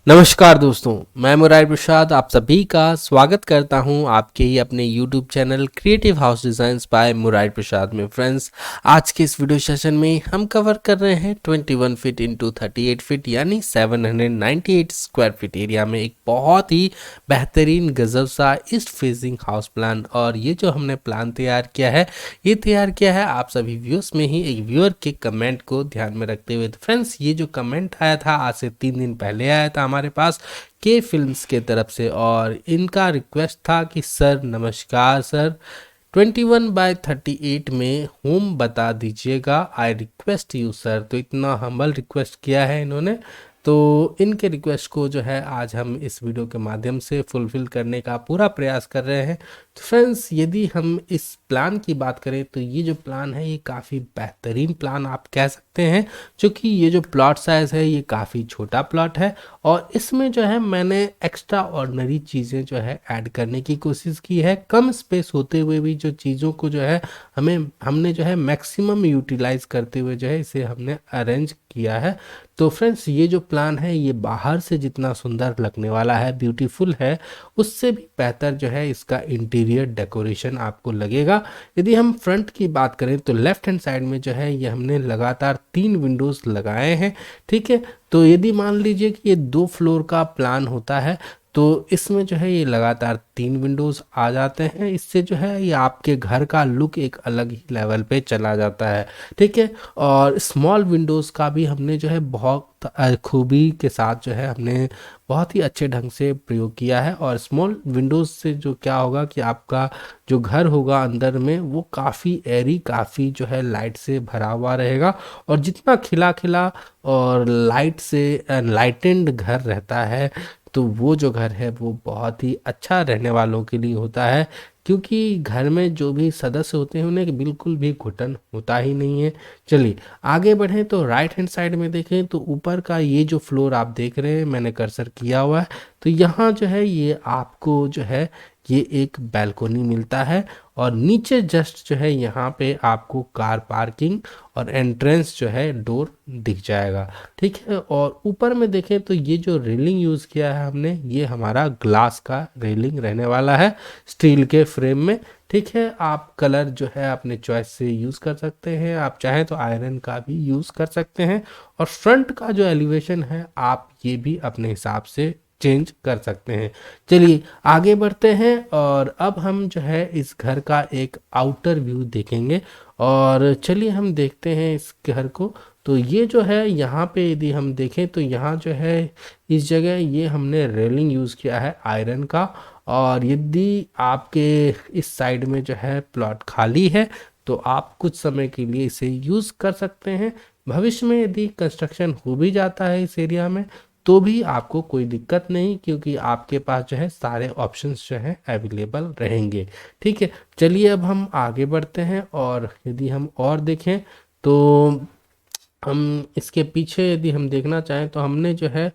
नमस्कार दोस्तों, मैं मुरारी प्रसाद आप सभी का स्वागत करता हूं आपके ही अपने YouTube channel creative house designs by Murari Prasad में। फ्रेंड्स, आज के इस वीडियो सेशन में हम कवर कर रहे हैं 21 फीट इंटू 38 फीट यानी 798 स्क्वायर फीट एरिया में एक बहुत ही बेहतरीन गजब सा ईस्ट फेसिंग हाउस प्लान। और ये जो हमने प्लान तैयार किया है, ये तैयार किया है आप सभी व्यूअर्स में ही एक व्यूअर के कमेंट को ध्यान में रखते हुए। फ्रेंड्स, ये जो कमेंट आया था आज से 3 दिन पहले आया था हमारे पास के फिल्म्स के तरफ से, और इनका रिक्वेस्ट था कि सर नमस्कार सर, 21/38 में होम बता दीजिएगा, आई रिक्वेस्ट यू सर। तो इतना हम्बल रिक्वेस्ट किया है इन्होंने, तो इनके रिक्वेस्ट को जो है आज हम इस वीडियो के माध्यम से फुलफिल करने का पूरा प्रयास कर रहे हैं। तो फ्रेंड्स, यदि हम इस प्लान की बात करें तो ये जो प्लान है ये काफ़ी बेहतरीन प्लान आप कह सकते हैं, क्योंकि ये जो प्लॉट साइज़ है ये काफ़ी छोटा प्लॉट है और इसमें जो है मैंने एक्स्ट्रा ऑर्डिनरी चीज़ें जो है ऐड करने की कोशिश की है। कम स्पेस होते हुए भी जो चीज़ों को जो है हमने जो है मैक्सिमम यूटिलाइज करते हुए जो है इसे हमने अरेंज किया है। तो फ्रेंड्स, ये जो प्लान है ये बाहर से जितना सुंदर लगने वाला है, ब्यूटीफुल है, उससे भी बेहतर जो है इसका इंटीरियर डेकोरेशन आपको लगेगा। यदि हम फ्रंट की बात करें तो लेफ्ट हैंड साइड में जो है ये हमने लगातार 3 विंडोज़ लगाए हैं। ठीक है, तो यदि मान लीजिए कि ये 2 फ्लोर का प्लान होता है तो इसमें जो है ये लगातार 3 विंडोज़ आ जाते हैं। इससे जो है ये आपके घर का लुक एक अलग ही लेवल पे चला जाता है। ठीक है, और स्मॉल विंडोज़ का भी हमने जो है बहुत खूबी के साथ जो है हमने बहुत ही अच्छे ढंग से प्रयोग किया है। और स्मॉल विंडोज़ से जो क्या होगा कि आपका जो घर होगा अंदर में वो काफ़ी एरी, काफ़ी जो है लाइट से भरा हुआ रहेगा। और जितना खिला खिला और लाइट से लाइटेंड घर रहता है तो वो जो घर है वो बहुत ही अच्छा रहने वालों के लिए होता है, क्योंकि घर में जो भी सदस्य होते हैं उन्हें बिल्कुल भी घुटन होता ही नहीं है। चलिए आगे बढ़ें तो राइट हैंड साइड में देखें तो ऊपर का ये जो फ्लोर आप देख रहे हैं, मैंने कर्सर किया हुआ है, तो यहाँ जो है ये आपको जो है ये एक बैल्कोनी मिलता है। और नीचे जस्ट जो है यहाँ पे आपको कार पार्किंग और एंट्रेंस जो है डोर दिख जाएगा। ठीक है, और ऊपर में देखें तो ये जो रेलिंग यूज़ किया है हमने, ये हमारा ग्लास का रेलिंग रहने वाला है स्टील के फ्रेम में। ठीक है, आप कलर जो है अपने चॉइस से यूज़ कर सकते हैं, आप चाहें तो आयरन का भी यूज़ कर सकते हैं। और फ्रंट का जो एलिवेशन है आप ये भी अपने हिसाब से चेंज कर सकते हैं। चलिए आगे बढ़ते हैं और अब हम जो है इस घर का एक आउटर व्यू देखेंगे। और चलिए हम देखते हैं इस घर को। तो ये जो है यहाँ पे यदि हम देखें तो यहाँ जो है इस जगह ये हमने रेलिंग यूज़ किया है आयरन का। और यदि आपके इस साइड में जो है प्लॉट खाली है तो आप कुछ समय के लिए इसे यूज़ कर सकते हैं। भविष्य में यदि कंस्ट्रक्शन हो भी जाता है इस एरिया में तो भी आपको कोई दिक्कत नहीं, क्योंकि आपके पास जो है सारे ऑप्शंस जो है अवेलेबल रहेंगे। ठीक है, चलिए अब हम आगे बढ़ते हैं और यदि हम और देखें तो हम इसके पीछे यदि हम देखना चाहें तो हमने जो है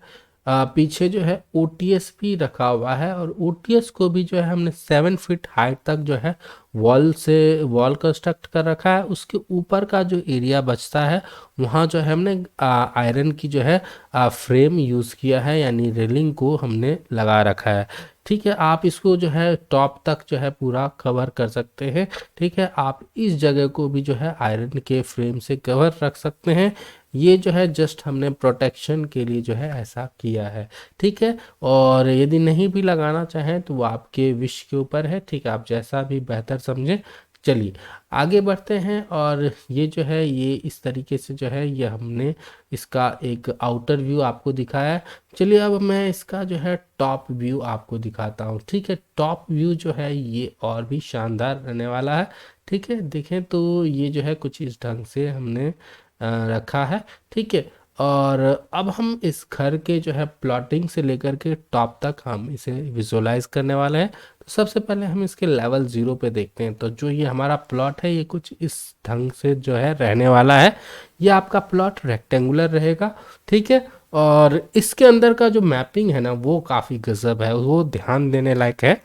पीछे जो है ओटीएस भी रखा हुआ है। और ओटीएस को भी जो है हमने 7 फीट हाइट तक जो है वॉल कंस्ट्रक्ट कर रखा है। उसके ऊपर का जो एरिया बचता है वहाँ जो है हमने आयरन की जो है फ्रेम यूज़ किया है, यानी रेलिंग को हमने लगा रखा है। ठीक है, आप इसको जो है टॉप तक जो है पूरा कवर कर सकते हैं। ठीक है, आप इस जगह को भी जो है आयरन के फ्रेम से कवर रख सकते हैं। ये जो है जस्ट हमने प्रोटेक्शन के लिए जो है ऐसा किया है। ठीक है, और यदि नहीं भी लगाना चाहें तो वो आपके विश के ऊपर है। ठीक है, आप जैसा भी बेहतर समझें। चलिए आगे बढ़ते हैं और ये जो है ये इस तरीके से जो है ये हमने इसका एक आउटर व्यू आपको दिखाया है। चलिए अब मैं इसका जो है टॉप व्यू आपको दिखाता हूँ। ठीक है, टॉप व्यू जो है ये और भी शानदार रहने वाला है। ठीक है, देखें तो ये जो है कुछ इस ढंग से हमने रखा है। ठीक है, और अब हम इस घर के जो है प्लॉटिंग से लेकर के टॉप तक हम इसे विजुअलाइज करने वाले हैं। तो सबसे पहले हम इसके लेवल 0 पे देखते हैं। तो जो ये हमारा प्लॉट है ये कुछ इस ढंग से जो है रहने वाला है। ये आपका प्लॉट रेक्टेंगुलर रहेगा। ठीक है, और इसके अंदर का जो मैपिंग है ना वो काफ़ी गजब है, वो ध्यान देने लायक है।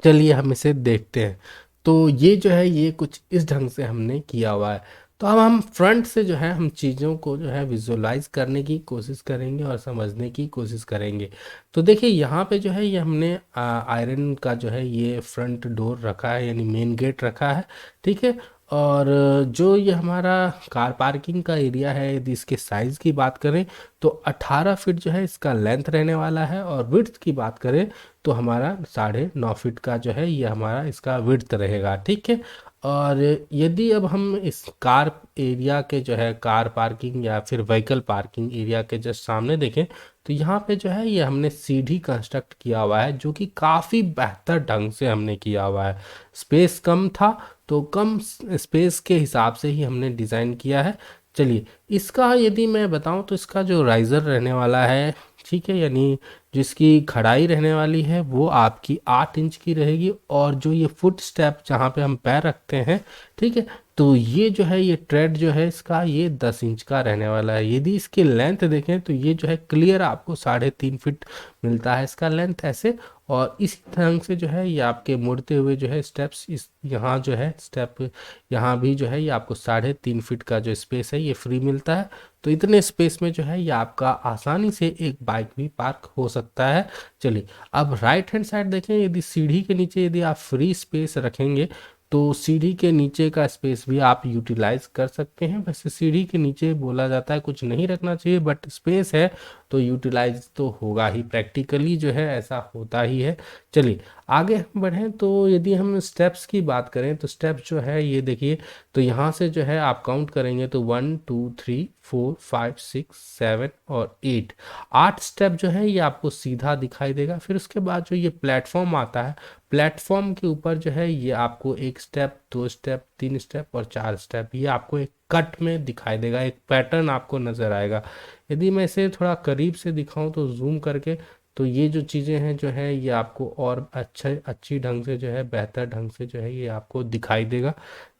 चलिए हम इसे देखते हैं। तो ये जो है ये कुछ इस ढंग से हमने किया हुआ है। तो अब हम फ्रंट से जो है हम चीज़ों को जो है विजुअलाइज करने की कोशिश करेंगे और समझने की कोशिश करेंगे। तो देखिए यहाँ पे जो है ये हमने आयरन का जो है ये फ्रंट डोर रखा है, यानी मेन गेट रखा है, ठीक है। और जो ये हमारा कार पार्किंग का एरिया है, यदि इसके साइज़ की बात करें तो 18 फीट जो है इसका लेंथ रहने वाला है, और विड्थ की बात करें तो हमारा 9.5 फीट का जो है ये हमारा इसका विड्थ रहेगा, ठीक है। और यदि अब हम इस कार एरिया के जो है कार पार्किंग या फिर व्हीकल पार्किंग एरिया के जस्ट सामने देखें तो यहाँ पे जो है ये हमने सीढ़ी कंस्ट्रक्ट किया हुआ है, जो कि काफ़ी बेहतर ढंग से हमने किया हुआ है। स्पेस कम था तो कम स्पेस के हिसाब से ही हमने डिज़ाइन किया है। चलिए, इसका यदि मैं बताऊं तो इसका जो राइज़र रहने वाला है, ठीक है, यानी जिसकी खड़ाई रहने वाली है वो आपकी 8 इंच की रहेगी, और जो ये फुट स्टेप जहाँ पे हम पैर रखते हैं, ठीक है, तो ये जो है ये ट्रेड जो है इसका ये 10 इंच का रहने वाला है। यदि इसकी लेंथ देखें तो ये जो है क्लियर आपको 3.5 फीट मिलता है इसका लेंथ ऐसे। और इस ढंग से जो है ये आपके मुड़ते हुए जो है स्टेप्स, इस यहाँ जो है स्टेप यहाँ भी जो है ये आपको 3.5 फीट का जो स्पेस है ये फ्री मिलता है। तो इतने स्पेस में जो है ये आपका आसानी से एक बाइक भी पार्क हो सकता है। चलिए, अब राइट हैंड साइड देखें, यदि सीढ़ी के नीचे यदि आप फ्री स्पेस रखेंगे तो सीढ़ी के नीचे का स्पेस भी आप यूटिलाइज कर सकते हैं। वैसे सीढ़ी के नीचे बोला जाता है कुछ नहीं रखना चाहिए, बट स्पेस है तो यूटिलाइज तो होगा ही, प्रैक्टिकली जो है ऐसा होता ही है। चलिए आगे हम बढ़ें तो यदि हम स्टेप्स की बात करें तो स्टेप्स जो है ये देखिए, तो यहाँ से जो है आप काउंट करेंगे तो 1 2 3 4 5 6 7 और 8 स्टेप जो है ये आपको सीधा दिखाई देगा। फिर उसके बाद जो ये प्लेटफॉर्म आता है, प्लेटफॉर्म के ऊपर जो है ये आपको 1 स्टेप 2 स्टेप 3 स्टेप और 4 स्टेप ये आपको एक कट में दिखाई देगा, एक पैटर्न आपको नज़र आएगा। यदि मैं इसे थोड़ा करीब से दिखाऊं तो जूम करके, तो ये जो चीज़ें हैं जो है ये आपको और अच्छी ढंग से जो है बेहतर ढंग से जो है ये आपको दिखाई देगा।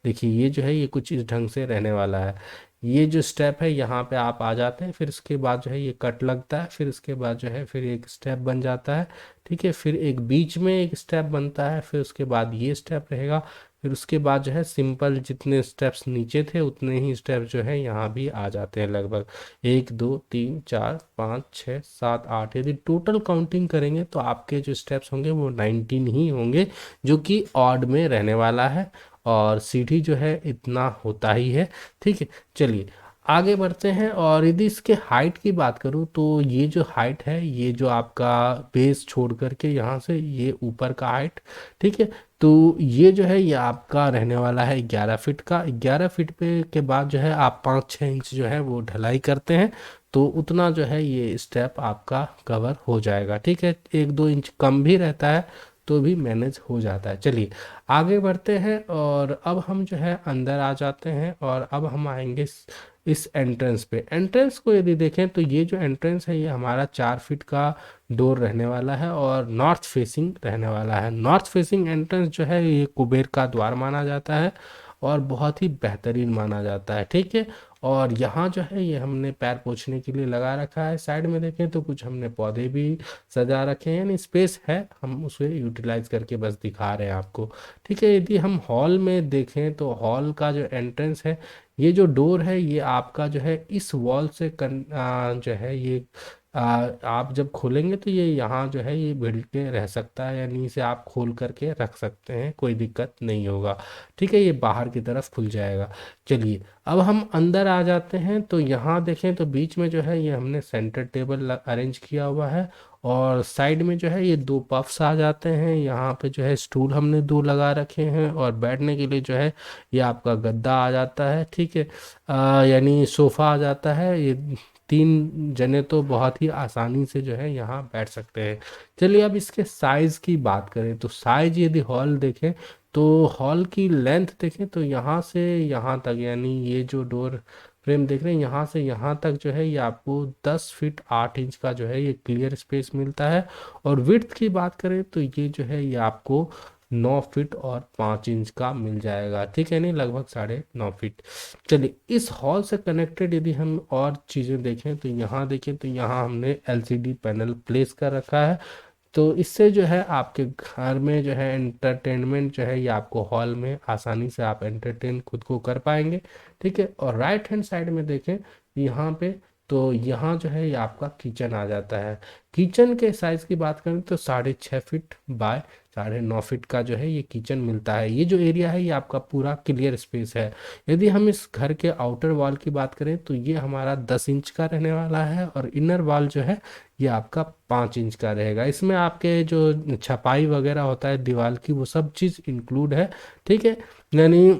देखिए ये जो है ये कुछ इस ढंग से रहने वाला है। ये जो स्टेप है यहाँ पे आप आ जाते हैं, फिर उसके बाद जो है ये कट लगता है, फिर उसके बाद जो है फिर एक स्टेप बन जाता है, ठीक है, फिर एक बीच में एक स्टेप बनता है, फिर उसके बाद ये स्टेप रहेगा, फिर उसके बाद जो है सिंपल जितने स्टेप्स नीचे थे उतने ही स्टेप जो है यहाँ भी आ जाते हैं लगभग 1 2 3 4 5 6 7 8। यदि टोटल काउंटिंग करेंगे तो आपके जो स्टेप्स होंगे वो 19 ही होंगे, जो कि ऑड में रहने वाला है, और सीढ़ी जो है इतना होता ही है, ठीक है। चलिए आगे बढ़ते हैं, और यदि इसके हाइट की बात करूं तो ये जो हाइट है ये जो आपका बेस छोड़ करके यहाँ से ये ऊपर का हाइट, ठीक है, तो ये जो है ये आपका रहने वाला है 11 फीट का। 11 फीट पे के बाद जो है आप 5-6 इंच जो है वो ढलाई करते हैं, तो उतना जो है ये स्टेप आपका कवर हो जाएगा, ठीक है। 1-2 इंच कम भी रहता है तो भी मैनेज हो जाता है। चलिए आगे बढ़ते हैं, और अब हम जो है अंदर आ जाते हैं, और अब हम आएंगे इस एंट्रेंस पे। एंट्रेंस को यदि देखें तो ये जो एंट्रेंस है ये हमारा 4 फीट का डोर रहने वाला है, और नॉर्थ फेसिंग रहने वाला है। नॉर्थ फेसिंग एंट्रेंस जो है ये कुबेर का द्वार माना जाता है, और बहुत ही बेहतरीन माना जाता है, ठीक है। और यहाँ जो है ये हमने पैर पोछने के लिए लगा रखा है। साइड में देखें तो कुछ हमने पौधे भी सजा रखे हैं, यानी स्पेस है, हम उसे यूटिलाइज करके बस दिखा रहे हैं आपको, ठीक है। यदि हम हॉल में देखें तो हॉल का जो एंट्रेंस है, ये जो डोर है ये आपका जो है इस वॉल से जो है ये आप जब खोलेंगे तो ये यहाँ जो है ये भिड़ के रह सकता है, यानी इसे आप खोल करके रख सकते हैं, कोई दिक्कत नहीं होगा, ठीक है। ये बाहर की तरफ खुल जाएगा। चलिए अब हम अंदर आ जाते हैं, तो यहाँ देखें तो बीच में जो है ये हमने सेंटर टेबल अरेंज किया हुआ है, और साइड में जो है ये 2 पफ्स आ जाते हैं। यहाँ पे जो है स्टूल हमने 2 लगा रखे हैं, और बैठने के लिए जो है ये आपका गद्दा आ जाता है, ठीक है, यानी सोफ़ा आ जाता है। ये 3 जने तो बहुत ही आसानी से जो है यहाँ बैठ सकते हैं। चलिए अब इसके साइज़ की बात करें तो साइज यदि हॉल देखें तो हॉल की लेंथ देखें तो यहाँ से यहाँ तक, यानी ये जो डोर फ्रेम देख रहे हैं यहाँ से यहाँ तक जो है ये आपको 10 फीट 8 इंच का जो है ये क्लियर स्पेस मिलता है। और विड्थ की बात करें तो ये जो है ये आपको 9 फीट और 5 इंच का मिल जाएगा, ठीक है, नहीं लगभग 9.5 फीट। चलिए इस हॉल से कनेक्टेड यदि हम और चीज़ें देखें तो यहाँ देखें तो यहाँ हमने एलसीडी पैनल प्लेस कर रखा है, तो इससे जो है आपके घर में जो है एंटरटेनमेंट जो है ये आपको हॉल में आसानी से आप एंटरटेन खुद को कर पाएंगे। ठीक है, और राइट हैंड साइड में देखें यहाँ पे, तो यहाँ जो है ये आपका किचन आ जाता है। किचन के साइज की बात करें तो 6.5 फीट बाय 9.5 फीट का जो है ये किचन मिलता है। ये जो एरिया है ये आपका पूरा क्लियर स्पेस है। यदि हम इस घर के आउटर वॉल की बात करें तो ये हमारा 10 इंच का रहने वाला है, और इनर वॉल जो है ये आपका 5 इंच का रहेगा। इसमें आपके जो छपाई वगैरह होता है दीवार की वो सब चीज़ इंक्लूड है। ठीक है, यानी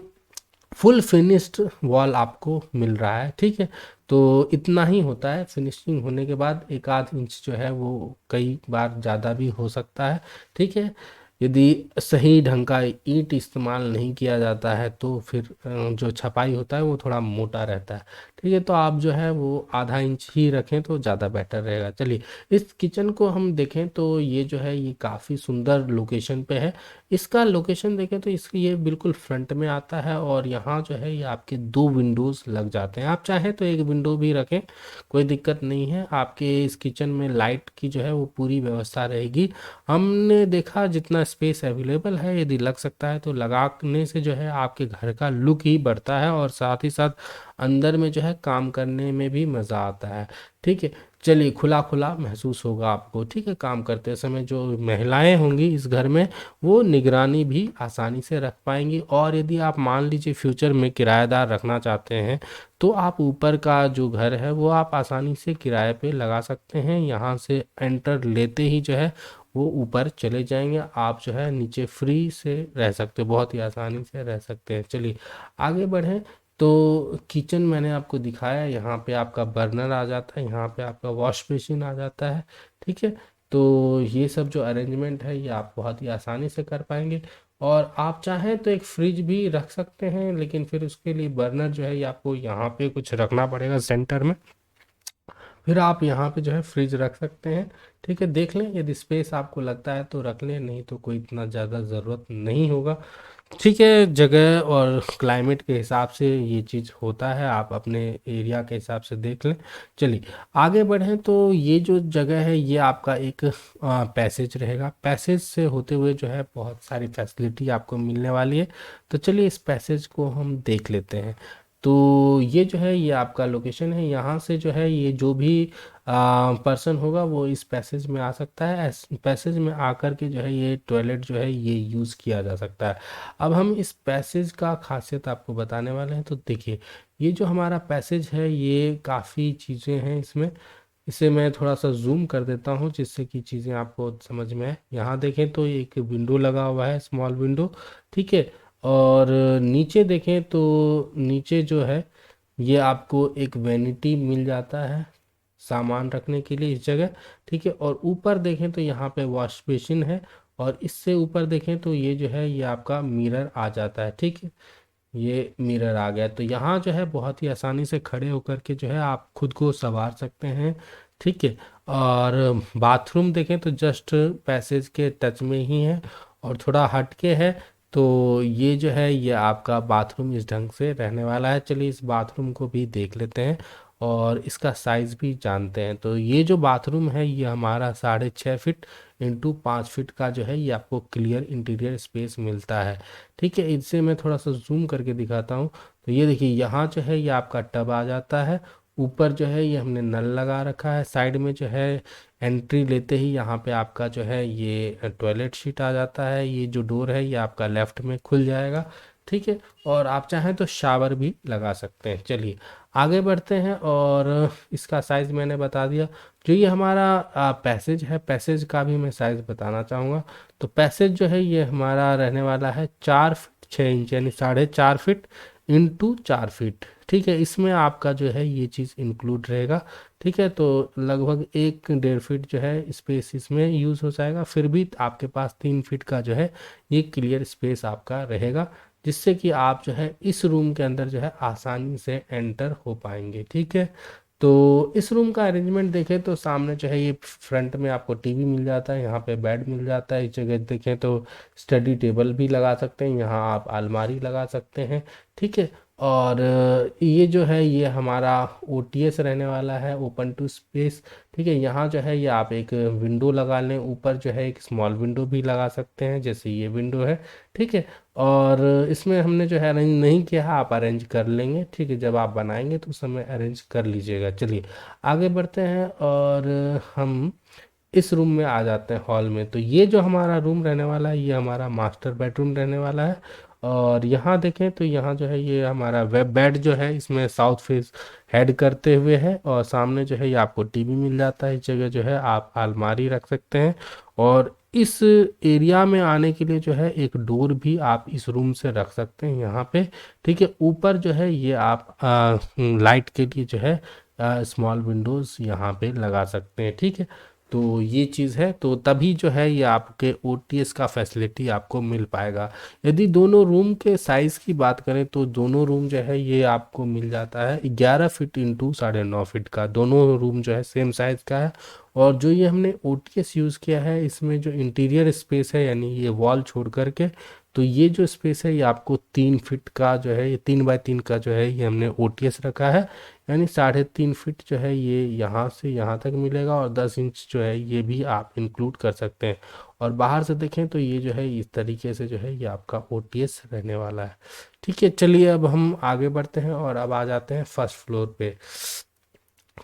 फुल फिनिश्ड वॉल आपको मिल रहा है। ठीक है, तो इतना ही होता है। फिनिशिंग होने के बाद 1 आध इंच जो है वो कई बार ज़्यादा भी हो सकता है। ठीक है, यदि सही ढंग का ईंट इस्तेमाल नहीं किया जाता है तो फिर जो छपाई होता है वो थोड़ा मोटा रहता है। ठीक है, तो आप जो है वो आधा इंच ही रखें तो ज़्यादा बेटर रहेगा। चलिए, इस किचन को हम देखें तो ये जो है ये काफ़ी सुंदर लोकेशन पे है। इसका लोकेशन देखें तो इसकी ये बिल्कुल फ्रंट में आता है, और यहाँ जो है ये आपके 2 विंडोज़ लग जाते हैं। आप चाहें तो एक विंडो भी रखें, कोई दिक्कत नहीं है। आपके इस किचन में लाइट की जो है वो पूरी व्यवस्था रहेगी। हमने देखा जितना स्पेस अवेलेबल है, यदि लग सकता है तो लगाने से जो है आपके घर का लुक ही बढ़ता है, और साथ ही साथ अंदर में जो है काम करने में भी मज़ा आता है। ठीक है, चलिए, खुला खुला महसूस होगा आपको। ठीक है, काम करते समय जो महिलाएं होंगी इस घर में वो निगरानी भी आसानी से रख पाएंगी। और यदि आप मान लीजिए फ्यूचर में किराएदार रखना चाहते हैं तो आप ऊपर का जो घर है वो आप आसानी से किराए पे लगा सकते हैं। यहाँ से एंटर लेते ही जो है वो ऊपर चले जाएंगे, आप जो है नीचे फ्री से रह सकते हो, बहुत ही आसानी से रह सकते हैं। चलिए आगे बढ़ें। तो किचन मैंने आपको दिखाया, यहाँ पे आपका बर्नर आ जाता है, यहाँ पे आपका वॉश बेसिन आ जाता है। ठीक है, तो ये सब जो अरेंजमेंट है ये आप बहुत ही आसानी से कर पाएंगे। और आप चाहें तो एक फ्रिज भी रख सकते हैं, लेकिन फिर उसके लिए बर्नर जो है ये आपको यहाँ पे कुछ रखना पड़ेगा सेंटर में, फिर आप यहाँ पे जो है फ्रिज रख सकते हैं। ठीक है, देख लें यदि स्पेस आपको लगता है तो रख लें, नहीं तो कोई इतना ज़्यादा ज़रूरत नहीं होगा। ठीक है, जगह और क्लाइमेट के हिसाब से ये चीज़ होता है, आप अपने एरिया के हिसाब से देख लें। चलिए आगे बढ़ें। तो ये जो जगह है ये आपका एक पैसेज रहेगा। पैसेज से होते हुए जो है बहुत सारी फैसिलिटी आपको मिलने वाली है। तो चलिए इस पैसेज को हम देख लेते हैं। तो ये जो है ये आपका लोकेशन है, यहाँ से जो है ये जो भी पर्सन होगा वो इस पैसेज में आ सकता है। पैसेज में आकर के जो है ये टॉयलेट जो है ये यूज़ किया जा सकता है। अब हम इस पैसेज का खासियत आपको बताने वाले हैं। तो देखिए, ये जो हमारा पैसेज है ये काफ़ी चीज़ें हैं इसमें। इसे मैं थोड़ा सा जूम कर देता हूँ जिससे कि चीज़ें आपको समझ में आए। यहाँ देखें तो एक विंडो लगा हुआ है, स्मॉल विंडो। ठीक है, और नीचे देखें तो नीचे जो है ये आपको एक वैनिटी मिल जाता है सामान रखने के लिए इस जगह। ठीक है, और ऊपर देखें तो यहाँ पे वॉश बेसिन है, और इससे ऊपर देखें तो ये जो है ये आपका मिरर आ जाता है। ठीक है, ये मिरर आ गया, तो यहाँ जो है बहुत ही आसानी से खड़े होकर के जो है आप खुद को संवार सकते हैं। ठीक है, और बाथरूम देखें तो जस्ट पैसेज के टच में ही है और थोड़ा हट के है। तो ये जो है ये आपका बाथरूम इस ढंग से रहने वाला है। चलिए इस बाथरूम को भी देख लेते हैं और इसका साइज़ भी जानते हैं। तो ये जो बाथरूम है ये हमारा 6.5 फीट इंटू 5 फीट का जो है ये आपको क्लियर इंटीरियर स्पेस मिलता है। ठीक है, इससे मैं थोड़ा सा जूम करके दिखाता हूँ। तो ये देखिए यहाँ जो है ये आपका टब आ जाता है। ऊपर जो है ये हमने नल लगा रखा है। साइड में जो है एंट्री लेते ही यहाँ पे आपका जो है ये टॉयलेट सीट आ जाता है। ये जो डोर है ये आपका लेफ्ट में खुल जाएगा। ठीक है, और आप चाहें तो शावर भी लगा सकते हैं। चलिए आगे बढ़ते हैं, और इसका साइज़ मैंने बता दिया। जो ये हमारा पैसेज है, पैसेज का भी मैं साइज़ बताना चाहूँगा। तो पैसेज जो है ये हमारा रहने वाला है 4 फीट 6 इंच, यानी 4.5 फीट इंटू 4 फीट। ठीक है, इसमें आपका जो है ये चीज़ इंक्लूड रहेगा। ठीक है, तो लगभग 1-1.5 फीट जो है स्पेस इसमें यूज़ हो जाएगा। फिर भी आपके पास 3 फीट का जो है ये क्लियर स्पेस आपका रहेगा, जिससे कि आप जो है इस रूम के अंदर जो है आसानी से एंटर हो पाएंगे। ठीक है, तो इस रूम का अरेंजमेंट देखें तो सामने जो है ये फ्रंट में आपको टीवी मिल जाता है, यहाँ पे बेड मिल जाता है। इस जगह देखें तो स्टडी टेबल भी लगा सकते हैं, यहाँ आप अलमारी लगा सकते हैं। ठीक है, और ये जो है ये हमारा ओटीएस रहने वाला है, ओपन टू स्पेस। ठीक है, यहाँ जो है ये आप एक विंडो लगा लें, ऊपर जो है एक स्मॉल विंडो भी लगा सकते हैं, जैसे ये विंडो है। ठीक है, और इसमें हमने जो है अरेंज नहीं किया है, आप अरेंज कर लेंगे। ठीक है, जब आप बनाएंगे तो उस समय अरेंज कर लीजिएगा। चलिए आगे बढ़ते हैं और हम इस रूम में आ जाते हैं, हॉल में। तो ये जो हमारा रूम रहने वाला है ये हमारा मास्टर बेडरूम रहने वाला है। और यहाँ देखें तो यहाँ जो है ये हमारा वेब बेड जो है इसमें साउथ फेस हेड करते हुए है, और सामने जो है ये आपको टीवी मिल जाता है। इस जगह जो है आप अलमारी रख सकते हैं, और इस एरिया में आने के लिए जो है एक डोर भी आप इस रूम से रख सकते हैं यहाँ पे। ठीक है, ऊपर जो है ये आप लाइट के लिए जो है स्मॉल विंडोज़ यहाँ पे लगा सकते हैं। ठीक है, तो ये चीज़ है, तो तभी जो है ये आपके ओटीएस का फैसिलिटी आपको मिल पाएगा। यदि दोनों रूम के साइज़ की बात करें तो दोनों रूम जो है ये आपको मिल जाता है 11 फीट इंटू 9.5 फीट का। दोनों रूम जो है सेम साइज़ का है। और जो ये हमने ओटीएस यूज़ किया है इसमें जो इंटीरियर स्पेस है, यानी ये वॉल छोड़ करके, तो ये जो स्पेस है ये आपको 3 फीट का जो है, ये 3 बाय 3 का जो है ये हमने ओटीएस रखा है। यानी 3.5 फीट जो है ये यहाँ से यहाँ तक मिलेगा, और 10 इंच जो है ये भी आप इंक्लूड कर सकते हैं। और बाहर से देखें तो ये जो है इस तरीके से जो है ये आपका ओटीएस रहने वाला है। ठीक है, चलिए अब हम आगे बढ़ते हैं और अब आ जाते हैं फर्स्ट फ्लोर पे।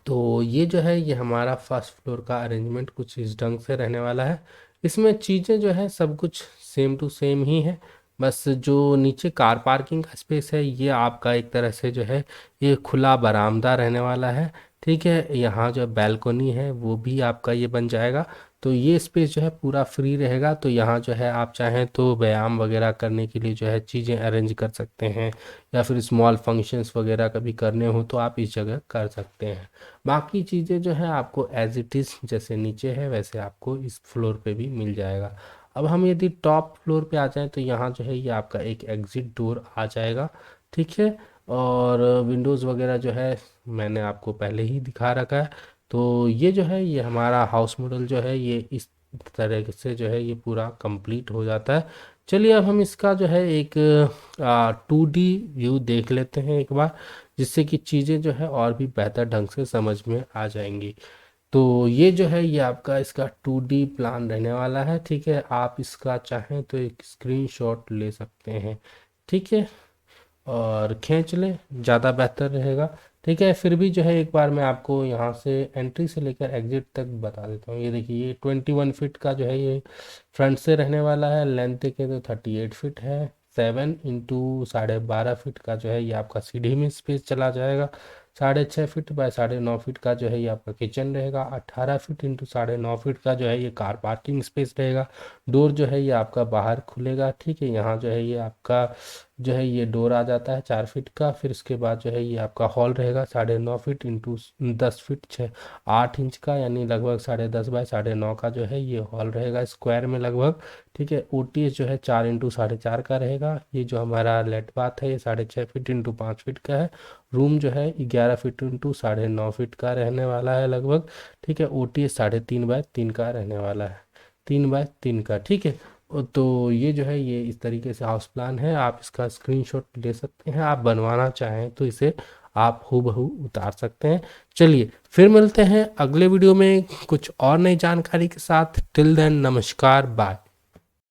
तो ये जो है ये हमारा फर्स्ट फ्लोर का अरेंजमेंट कुछ इस ढंग से रहने वाला है। इसमें चीज़ें जो है सब कुछ सेम टू सेम ही है। बस जो नीचे कार पार्किंग का स्पेस है ये आपका एक तरह से जो है ये खुला बरामदा रहने वाला है। ठीक है, यहाँ जो बैल्कोनी है वो भी आपका ये बन जाएगा। तो ये स्पेस जो है पूरा फ्री रहेगा। तो यहाँ जो है आप चाहें तो व्यायाम वगैरह करने के लिए जो है चीज़ें अरेंज कर सकते हैं, या फिर स्मॉल फंक्शंस वगैरह कभी करने हो तो आप इस जगह कर सकते हैं। बाकी चीज़ें जो है आपको एज इट इज़ जैसे नीचे है वैसे आपको इस फ्लोर पे भी मिल जाएगा। अब हम यदि टॉप फ्लोर पे आ जाएं तो यहाँ जो है ये आपका एक एग्ज़िट डोर आ जाएगा। ठीक है, और विंडोज़ वगैरह जो है मैंने आपको पहले ही दिखा रखा है। तो ये जो है ये हमारा हाउस मॉडल जो है ये इस तरह से जो है ये पूरा कंप्लीट हो जाता है। चलिए अब हम इसका जो है एक 2D व्यू देख लेते हैं एक बार, जिससे कि चीज़ें जो है और भी बेहतर ढंग से समझ में आ जाएंगी। तो ये जो है ये आपका इसका 2D प्लान रहने वाला है। ठीक है, आप इसका चाहें तो एक स्क्रीनशॉट ले सकते हैं। ठीक है, और खींच लें, ज़्यादा बेहतर रहेगा। ठीक है, फिर भी जो है एक बार मैं आपको यहाँ से एंट्री से लेकर एग्जिट तक बता देता हूँ। ये देखिए ये 21 फीट का जो है ये फ्रंट से रहने वाला है। लेंथ के तो 38 फीट है। 7 इंटू 12.5 फीट का जो है ये आपका सीढ़ी में स्पेस चला जाएगा। 6.5 फीट बाय 9.5 फीट का जो है ये आपका किचन रहेगा। 18 फीट इंटू 9.5 फीट का जो है ये कार पार्किंग स्पेस रहेगा। डोर जो है ये आपका बाहर खुलेगा। ठीक है, यहाँ जो है ये आपका जो है ये डोर आ जाता है 4 फीट का। फिर इसके बाद जो है ये आपका हॉल रहेगा 9.5 फीट इंटू 10 फीट 8 इंच का, यानी लगभग 10.5 बाय 9.5 का जो है ये हॉल रहेगा स्क्वायर में लगभग। ठीक है, ओटीएस जो है 4 इंटू 4.5 का रहेगा। ये जो हमारा लेट बाथ है ये 6.5 फीट इंटू 5 फीट का है। रूम जो है 11 फीट इंटू 9.5 फीट का रहने वाला है लगभग। ठीक है, ओटीएस 3.5 बाय 3 का रहने वाला है, 3 बाय 3 का। ठीक है, तो ये जो है ये इस तरीके से हाउस प्लान है। आप इसका स्क्रीनशॉट ले सकते हैं, आप बनवाना चाहें तो इसे आप हूबहू उतार सकते हैं। चलिए फिर मिलते हैं अगले वीडियो में कुछ और नई जानकारी के साथ। टिल देन नमस्कार, बाय।